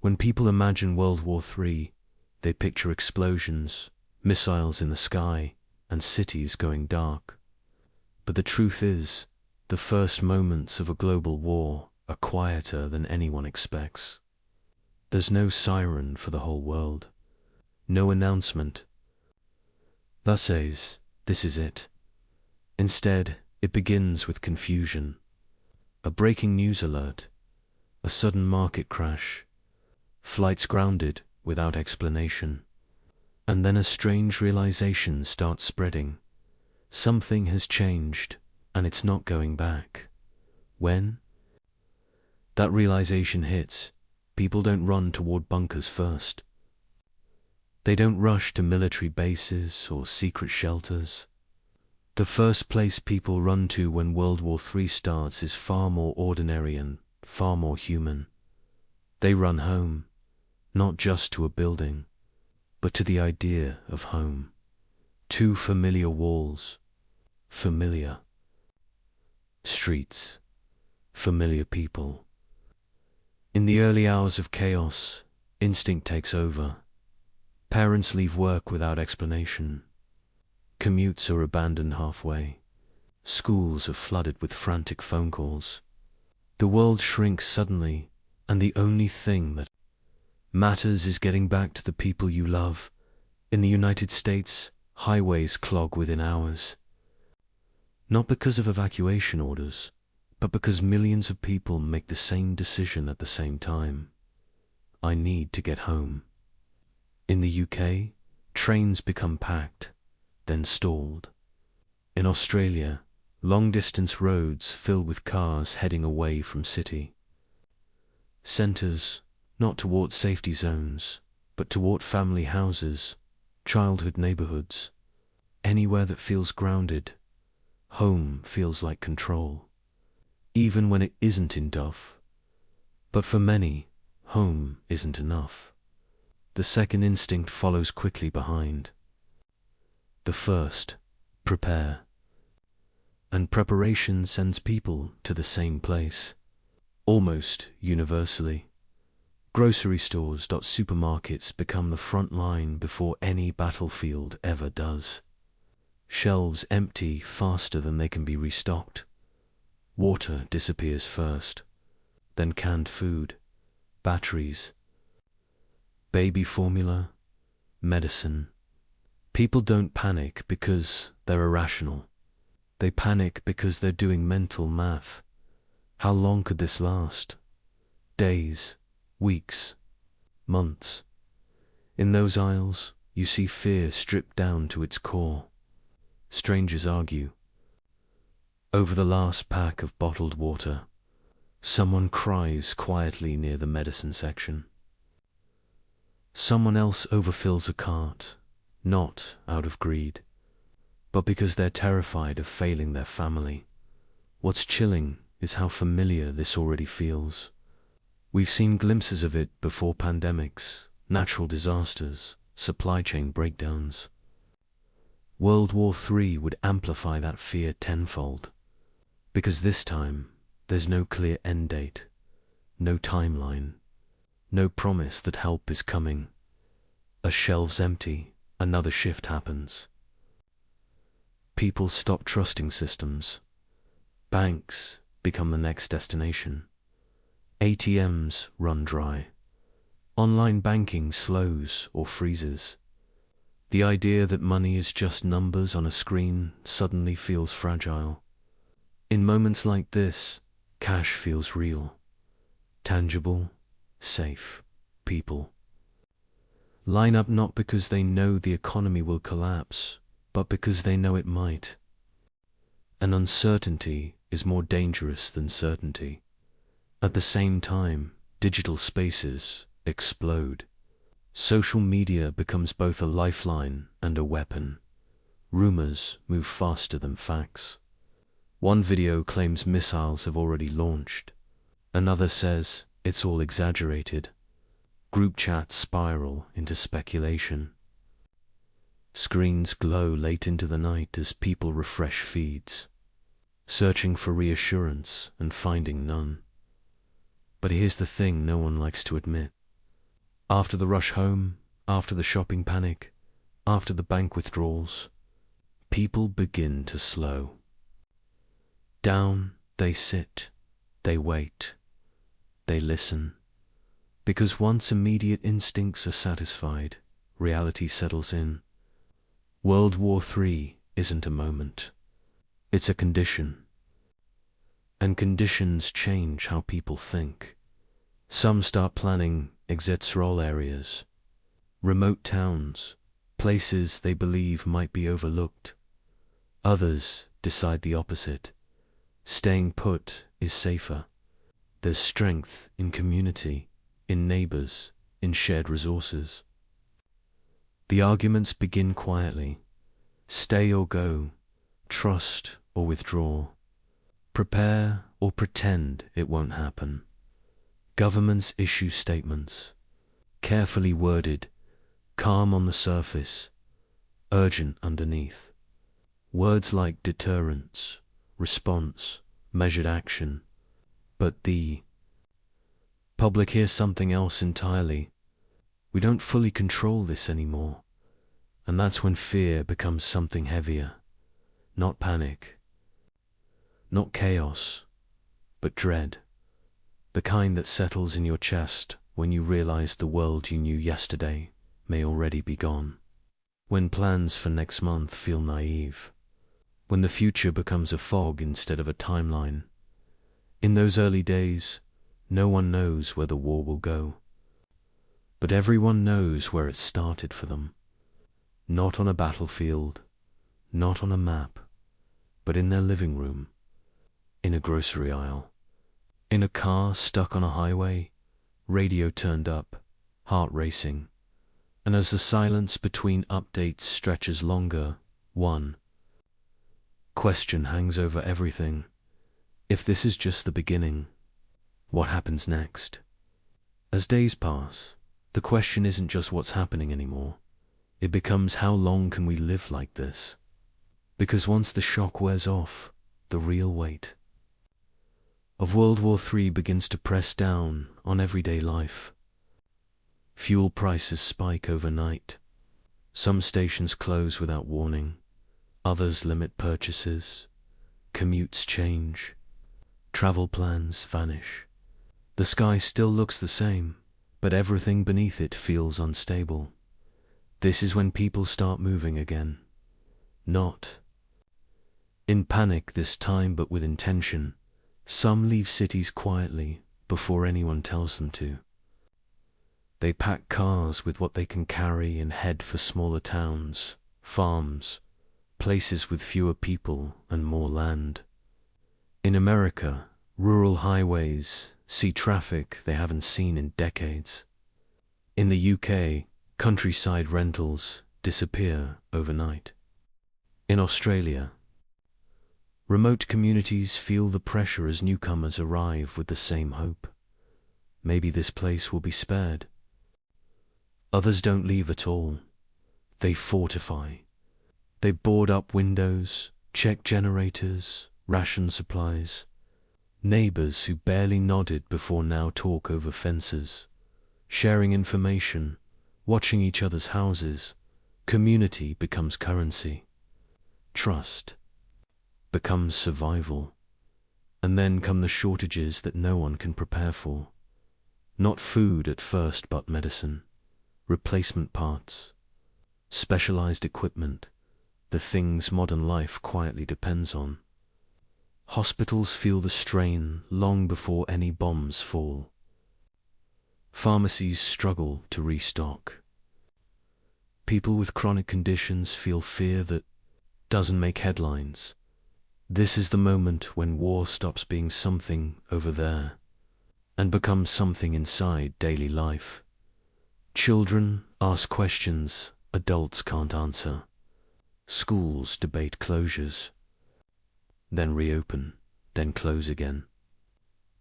When people imagine World War III, they picture explosions, missiles in the sky, and cities going dark. But the truth is, the first moments of a global war are quieter than anyone expects. There's no siren for the whole world, no announcement that says, "This is it." Instead, it begins with confusion. A breaking news alert, a sudden market crash, flights grounded without explanation. And then a strange realization starts spreading. Something has changed, and it's not going back. When that realization hits, people don't run toward bunkers first. They don't rush to military bases or secret shelters. The first place people run to when World War III starts is far more ordinary and far more human. They run home, not just to a building, but to the idea of home. Two familiar walls, familiar streets, familiar people. In the early hours of chaos, instinct takes over. Parents leave work without explanation. Commutes are abandoned halfway. Schools are flooded with frantic phone calls. The world shrinks suddenly, and the only thing that matters is getting back to the people you love. In the United States, highways clog within hours. Not because of evacuation orders, but because millions of people make the same decision at the same time. I need to get home. In the UK, trains become packed, then stalled. In Australia, long-distance roads fill with cars heading away from city centres, not toward safety zones, but toward family houses, childhood neighborhoods. Anywhere that feels grounded, home feels like control, even when it isn't enough. But for many, home isn't enough. The second instinct follows quickly behind. The first, prepare. And preparation sends people to the same place, almost universally. Grocery stores, supermarkets become the front line before any battlefield ever does. Shelves empty faster than they can be restocked. Water disappears first, then canned food, batteries, baby formula, medicine. People don't panic because they're irrational. They panic because they're doing mental math. How long could this last? Days, weeks, months. In those aisles, you see fear stripped down to its core. Strangers argue over the last pack of bottled water. Someone cries quietly near the medicine section. Someone else overfills a cart, not out of greed, but because they're terrified of failing their family. What's chilling is how familiar this already feels. We've seen glimpses of it before: pandemics, natural disasters, supply chain breakdowns. World War III would amplify that fear tenfold, because this time there's no clear end date, no timeline, no promise that help is coming. A shelf's empty, another shift happens. People stop trusting systems. Banks become the next destination. ATMs run dry. Online banking slows or freezes. The idea that money is just numbers on a screen suddenly feels fragile. In moments like this, cash feels real, tangible, safe. People line up not because they know the economy will collapse, but because they know it might. And uncertainty is more dangerous than certainty. At the same time, digital spaces explode. Social media becomes both a lifeline and a weapon. Rumors move faster than facts. One video claims missiles have already launched. Another says it's all exaggerated. Group chats spiral into speculation. Screens glow late into the night as people refresh feeds, searching for reassurance and finding none. But here's the thing no one likes to admit. After the rush home, after the shopping panic, after the bank withdrawals, people begin to slow down. They sit, they wait, they listen. Because once immediate instincts are satisfied, reality settles in. World War III isn't a moment. It's a condition. And conditions change how people think. Some start planning exit roll areas, remote towns, places they believe might be overlooked. Others decide the opposite. Staying put is safer. There's strength in community, in neighbors, in shared resources. The arguments begin quietly. Stay or go, trust or withdraw, prepare or pretend it won't happen. Governments issue statements, carefully worded, calm on the surface, urgent underneath. Words like deterrence, response, measured action. But the public hears something else entirely. We don't fully control this anymore. And that's when fear becomes something heavier. Not panic, not chaos, but dread. The kind that settles in your chest when you realize the world you knew yesterday may already be gone. When plans for next month feel naive. When the future becomes a fog instead of a timeline. In those early days, no one knows where the war will go. But everyone knows where it started for them. Not on a battlefield, not on a map, but in their living room, in a grocery aisle, in a car stuck on a highway, radio turned up, heart racing. And as the silence between updates stretches longer, one question hangs over everything. If this is just the beginning, what happens next? As days pass, the question isn't just what's happening anymore. It becomes how long can we live like this? Because once the shock wears off, the real weight of World War III begins to press down on everyday life. Fuel prices spike overnight. Some stations close without warning. Others limit purchases. Commutes change. Travel plans vanish. The sky still looks the same, but everything beneath it feels unstable. This is when people start moving again. Not in panic this time, but with intention. Some leave cities quietly before anyone tells them to. They pack cars with what they can carry and head for smaller towns, farms, places with fewer people and more land. In America, rural highways see traffic they haven't seen in decades. In the UK, countryside rentals disappear overnight. In Australia, remote communities feel the pressure as newcomers arrive with the same hope. Maybe this place will be spared. Others don't leave at all. They fortify. They board up windows, check generators, ration supplies. Neighbors who barely nodded before now talk over fences, sharing information, watching each other's houses. Community becomes currency. Trust becomes survival. And then come the shortages that no one can prepare for. Not food at first, but medicine, replacement parts, specialized equipment, the things modern life quietly depends on. Hospitals feel the strain long before any bombs fall. Pharmacies struggle to restock. People with chronic conditions feel fear that doesn't make headlines. This is the moment when war stops being something over there and becomes something inside daily life. Children ask questions adults can't answer. Schools debate closures, then reopen, then close again.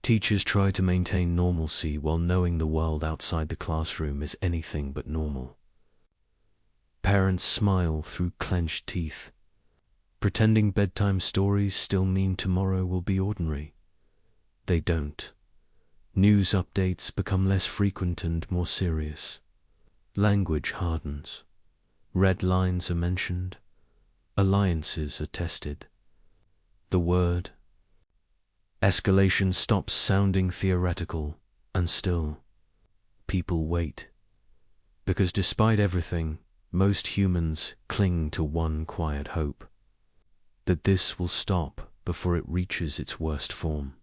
Teachers try to maintain normalcy while knowing the world outside the classroom is anything but normal. Parents smile through clenched teeth, pretending bedtime stories still mean tomorrow will be ordinary. They don't. News updates become less frequent and more serious. Language hardens. Red lines are mentioned. Alliances are tested. The word escalation stops sounding theoretical, and still, people wait. Because despite everything, most humans cling to one quiet hope: that this will stop before it reaches its worst form.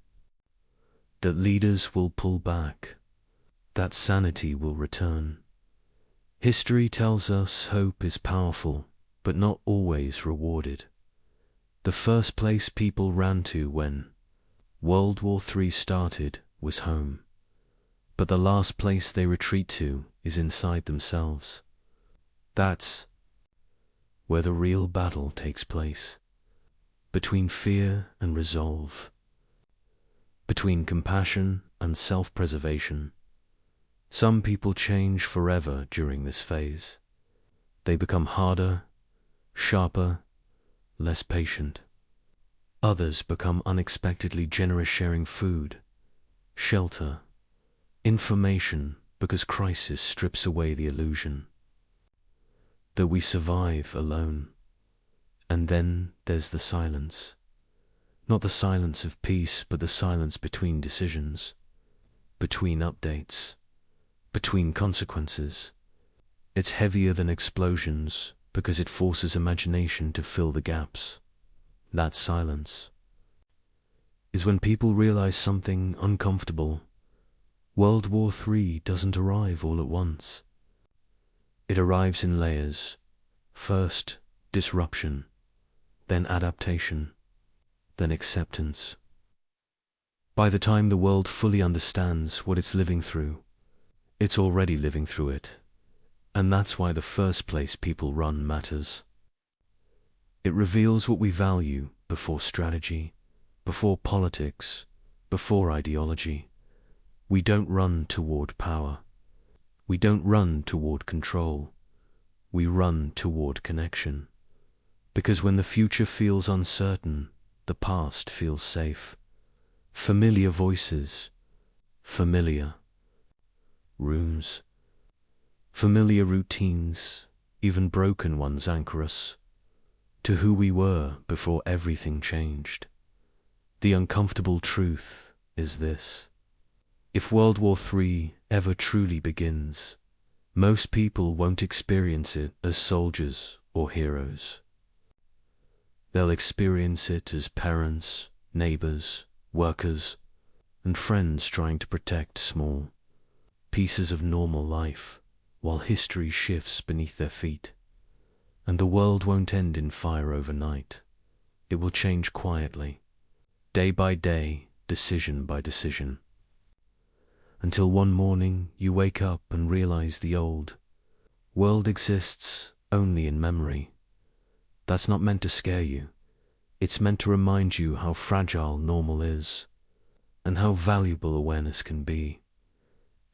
That leaders will pull back. That sanity will return. History tells us hope is powerful, but not always rewarded. The first place people ran to when World War III started was home. But the last place they retreat to is inside themselves. That's where the real battle takes place. Between fear and resolve. Between compassion and self-preservation. Some people change forever during this phase. They become harder, sharper, less patient. Others become unexpectedly generous, sharing food, shelter, information, because crisis strips away the illusion that we survive alone. And then there's the silence. Not the silence of peace, but the silence between decisions, between updates, between consequences. It's heavier than explosions because it forces imagination to fill the gaps. That silence is when people realize something uncomfortable. World War III doesn't arrive all at once. It arrives in layers. First, disruption, then adaptation, then acceptance. By the time the world fully understands what it's living through, it's already living through it. And that's why the first place people run matters. It reveals what we value before strategy, before politics, before ideology. We don't run toward power. We don't run toward control. We run toward connection. Because when the future feels uncertain, the past feels safe. Familiar voices, familiar rooms, familiar routines, even broken ones anchor us to who we were before everything changed. The uncomfortable truth is this: if World War III ever truly begins, most people won't experience it as soldiers or heroes. They'll experience it as parents, neighbors, workers, and friends trying to protect small pieces of normal life while history shifts beneath their feet. And the world won't end in fire overnight. It will change quietly, day by day, decision by decision, until one morning you wake up and realize the old world exists only in memory. That's not meant to scare you. It's meant to remind you how fragile normal is and how valuable awareness can be.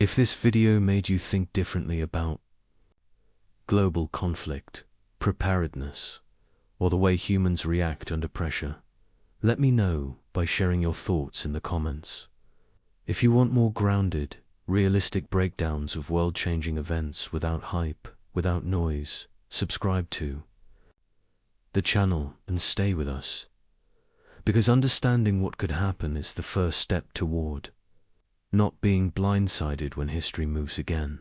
If this video made you think differently about global conflict, preparedness, or the way humans react under pressure, let me know by sharing your thoughts in the comments. If you want more grounded, realistic breakdowns of world-changing events without hype, without noise, subscribe to the channel and stay with us. Because understanding what could happen is the first step toward not being blindsided when history moves again.